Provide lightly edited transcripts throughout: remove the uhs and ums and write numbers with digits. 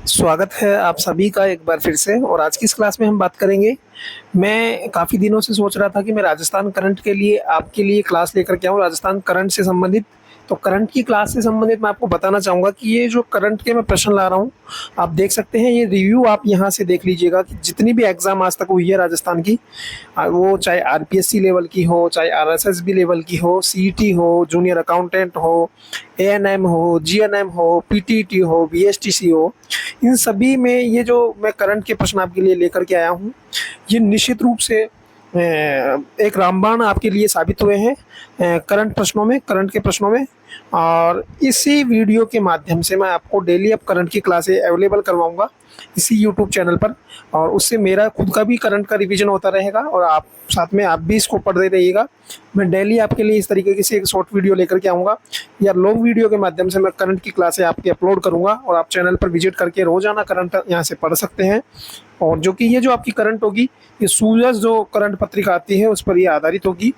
स्वागत है आप सभी का एक बार फिर से। और आज की इस क्लास में हम बात करेंगे। मैं काफ़ी दिनों से सोच रहा था कि मैं राजस्थान करंट के लिए आपके लिए क्लास लेकर के आऊँ, राजस्थान करंट से संबंधित। तो करंट की क्लास से संबंधित मैं आपको बताना चाहूँगा कि ये जो करंट के मैं प्रश्न ला रहा हूँ, आप देख सकते हैं। ये रिव्यू आप यहाँ से देख लीजिएगा कि जितनी भी एग्ज़ाम आज तक हुई है राजस्थान की, वो चाहे आरपीएससी लेवल की हो, चाहे आरएसएसबी लेवल की हो, सीईटी हो, जूनियर अकाउंटेंट हो, एएनएम हो, जीएनएम हो, पीटीटी हो, बीएसटीसी हो, इन सभी में ये जो मैं करंट के प्रश्न आपके लिए लेकर के आया हूँ, ये निश्चित रूप से एक रामबाण आपके लिए साबित हुए हैं करंट प्रश्नों में, करंट के प्रश्नों में। और इसी वीडियो के माध्यम से मैं आपको डेली अब करंट की क्लासें अवेलेबल करवाऊंगा इसी यूट्यूब चैनल पर। और उससे मेरा खुद का भी करंट का रिवीजन होता रहेगा और आप साथ में आप भी इसको पढ़ते रहिएगा। मैं डेली आपके लिए इस तरीके से एक शॉर्ट वीडियो लेकर के आऊँगा या लॉन्ग वीडियो के माध्यम से मैं करंट की क्लासें आपके अपलोड करूँगा और आप चैनल पर विजिट करके रोज़ाना करंट यहाँ से पढ़ सकते हैं। और जो कि ये जो आपकी करंट होगी, ये सूरज जो करंट पत्रिका आती है उस पर ये आधारित होगी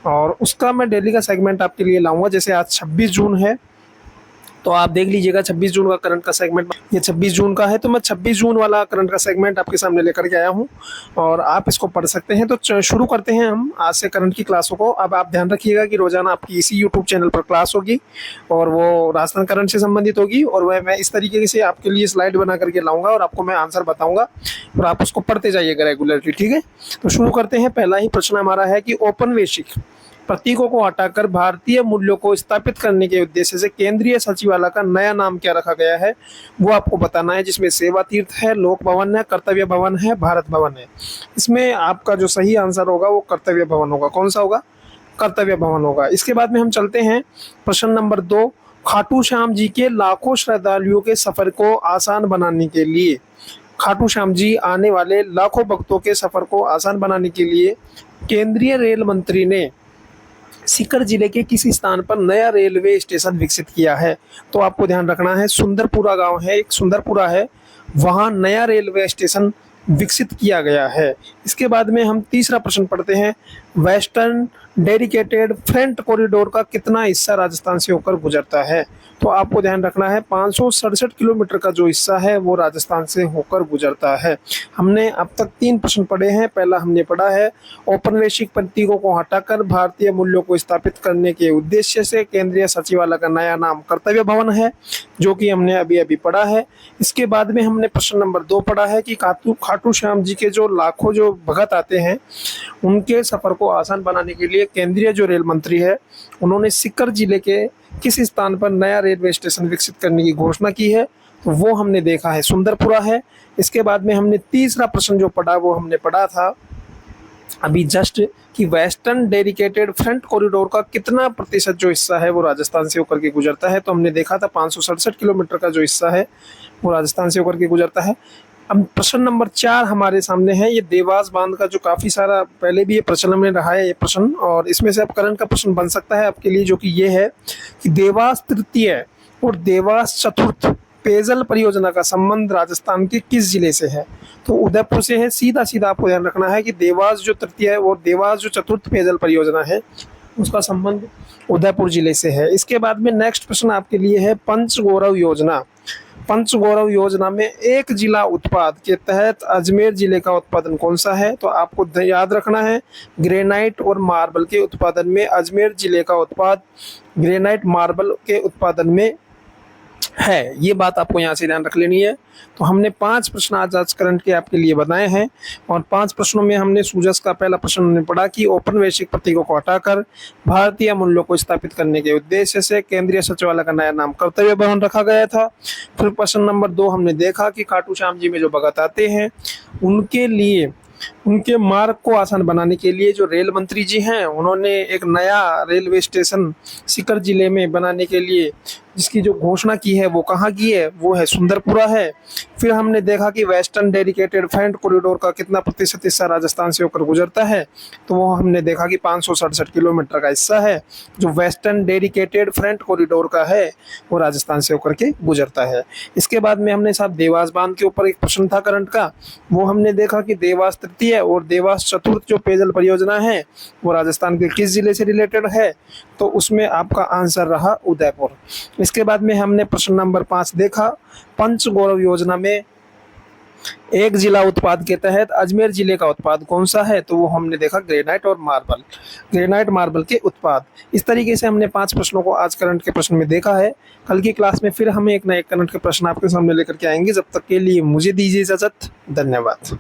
और उसका मैं डेली का सेगमेंट आपके लिए लाऊंगा। जैसे आज 26 जून है, तो आप देख लीजिएगा 26 जून का करंट का सेगमेंट, ये 26 जून का है, तो मैं 26 जून वाला करंट का सेगमेंट आपके सामने लेकर के आया हूँ और आप इसको पढ़ सकते हैं। तो शुरू करते हैं हम आज से करंट की क्लासों को। अब आप ध्यान रखिएगा कि रोजाना आपकी इसी यूट्यूब चैनल पर क्लास होगी और वो राजस्थान करंट से संबंधित होगी और वह मैं इस तरीके से आपके लिए स्लाइड बना करके लाऊंगा और आपको मैं आंसर बताऊंगा और आप उसको पढ़ते जाइएगा रेगुलरली, ठीक है। तो शुरू करते हैं। पहला ही प्रश्न हमारा है कि औपनिवेशिक प्रतीकों को हटाकर भारतीय मूल्यों को स्थापित करने के उद्देश्य से केंद्रीय सचिवालय का नया नाम क्या रखा गया है, वो आपको बताना है। जिसमें सेवा तीर्थ है, लोक भवन है, कर्तव्य भवन है, भारत भवन है। इसमें आपका जो सही आंसर होगा वो कर्तव्य भवन होगा। कौन सा होगा? कर्तव्य भवन होगा। इसके बाद में हम चलते हैं प्रश्न नंबर 2। खाटू श्याम जी के लाखों श्रद्धालुओं के सफर को आसान बनाने के लिए, खाटू श्याम जी आने वाले लाखों भक्तों के सफर को आसान बनाने के लिए केंद्रीय रेल मंत्री ने सीकर जिले के किसी स्थान पर नया रेलवे स्टेशन विकसित किया है। तो आपको ध्यान रखना है, सुंदरपुरा गांव है, एक सुंदरपुरा है, वहां नया रेलवे स्टेशन विकसित किया गया है। इसके बाद में हम तीसरा प्रश्न पढ़ते हैं। वेस्टर्न डेडिकेटेड फ्रंट कॉरिडोर का कितना हिस्सा राजस्थान से होकर गुजरता है? तो आपको ध्यान रखना है 567 किलोमीटर का जो हिस्सा है वो राजस्थान से होकर गुजरता है। हमने अब तक 3 प्रश्न पढ़े हैं। पहला हमने पढ़ा है औपनिवेशिक प्रतीकों को हटाकर भारतीय मूल्यों को स्थापित करने के उद्देश्य से केंद्रीय सचिवालय का नया नाम कर्तव्य भवन है, जो कि हमने अभी अभी पढ़ा है। इसके बाद में हमने प्रश्न नंबर 2 पढ़ा है कि खाटू श्याम जी के जो लाखों जो भगत आते हैं उनके सफर को आसान बनाने के लिए केंद्रीय जो रेल मंत्री है उन्होंने सीकर जिले के किस स्थान पर नया रेलवे स्टेशन विकसित करने की घोषणा की है, तो वो हमने देखा है सुंदरपुरा है। इसके बाद में हमने तीसरा प्रश्न जो पढ़ा वो हमने पढ़ा था अभी जस्ट कि वेस्टर्न डेडिकेटेड फ्रंट कॉरिडोर का कितना प्रतिशत जो हिस्सा है वो राजस्थान से होकर के गुजरता है। तो हमने देखा था 567 किलोमीटर का जो हिस्सा है वो राजस्थान से होकर के गुजरता है। अब प्रश्न नंबर 4 हमारे सामने है, ये देवास बांध का जो काफी सारा पहले भी ये प्रचलन में रहा है ये प्रश्न, और इसमें से अब करंट का प्रश्न बन सकता है आपके लिए, जो कि ये है कि देवास तृतीय और देवास चतुर्थ पेयजल परियोजना का संबंध राजस्थान के किस जिले से है? तो उदयपुर से है। सीधा सीधा आपको ध्यान रखना है कि देवास जो तृतीय है और देवास जो चतुर्थ पेयजल परियोजना है उसका संबंध उदयपुर जिले से है। इसके बाद में नेक्स्ट प्रश्न आपके लिए है पंचगौरव योजना। पंचगौरव योजना में एक जिला उत्पाद के तहत अजमेर जिले का उत्पादन कौन सा है? तो आपको याद रखना है ग्रेनाइट और मार्बल के उत्पादन में अजमेर जिले का उत्पाद ग्रेनाइट मार्बल के उत्पादन में है। ये बात आपको यहाँ से ध्यान रख लेनी है। तो हमने 5 प्रश्न आज करंट के आपके लिए बनाए हैं और 5 प्रश्नों में हमने सूजस का पहला प्रश्न हमने पढ़ा कि औपनिवेशिक प्रतीकों को हटाकर भारतीय मूल्यों को स्थापित करने के उद्देश्य से केंद्रीय सचिवालय का नया नाम कर्तव्य भवन रखा गया था। फिर प्रश्न नंबर 2 हमने देखा कि खाटू श्याम जी में जो भगत आते हैं उनके लिए उनके मार्ग को आसान बनाने के लिए जो रेल मंत्री जी हैं उन्होंने एक नया रेलवे स्टेशन सीकर जिले में बनाने के लिए जिसकी जो घोषणा की है वो कहाँ की है? वो है सुंदरपुरा है। फिर हमने देखा कि वेस्टर्न डेडिकेटेड फ्रंट कॉरिडोर का कितना प्रतिशत हिस्सा राजस्थान से होकर गुजरता है, तो वो हमने देखा कि 567 किलोमीटर का हिस्सा है जो वेस्टर्न डेडिकेटेड फ्रंट कॉरिडोर का है वो राजस्थान से होकर के गुजरता है। इसके बाद में हमने साहब देवास बांध के ऊपर एक प्रश्न था करंट का, वो हमने देखा कि देवास तृतीय है और देवास चतुर्थ जो पेयजल परियोजना है वो राजस्थान के किस जिले से रिलेटेड है, तो उसमें आपका आंसर रहा उदयपुर। इसके बाद में हमने प्रश्न नंबर 5 देखा, पंच गौरव योजना में एक जिला उत्पाद के तहत अजमेर जिले का उत्पाद कौन सा है, तो वो हमने देखा ग्रेनाइट और मार्बल, ग्रेनाइट मार्बल के उत्पाद। इस तरीके से हमने 5 प्रश्नों को आज करंट के प्रश्न में देखा है। कल की क्लास में फिर हम एक नए करंट के प्रश्न आपके सामने लेकर के आएंगे। जब तक के लिए मुझे दीजिए इजाजत। धन्यवाद।